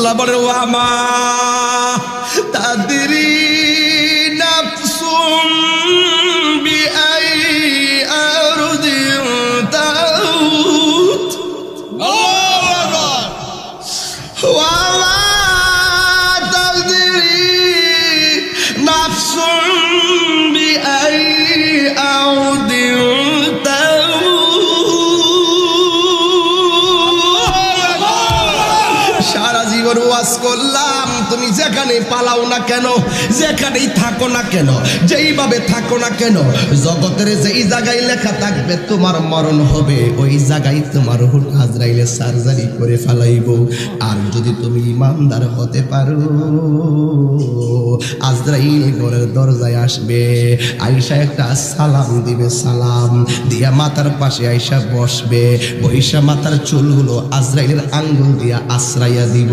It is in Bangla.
আল্লাহ বলে ওয়ামা তাদরি নাফসুম বিআই আরদিন তাউত ওয়ামা তাদরি নাফসুম বিআই আরদিন ওয়াজ করলাম, তুমি যেখানে পালাও না কেন, যেখানেই থাকো না কেন, যেইভাবে থাকো না কেন, জগতের যেই জায়গায় লেখা থাকবে তোমার মরণ হবে, ওই জায়গায় তোমার হুট আজরাইলে সার্জারি করে ফেলাইব। আর যদি তুমি ইমানদার হতে পারো, আজরাইল ঘরের দরজায় আসবে, আয়েশা একটা সালাম দিবে, সালাম দিয়া মাথার পাশে আয়েশা বসবে, বৈশা মাথার চুলগুলো আজরাইলের আঙ্গুল দিয়া আশ্রাইয়া দিব।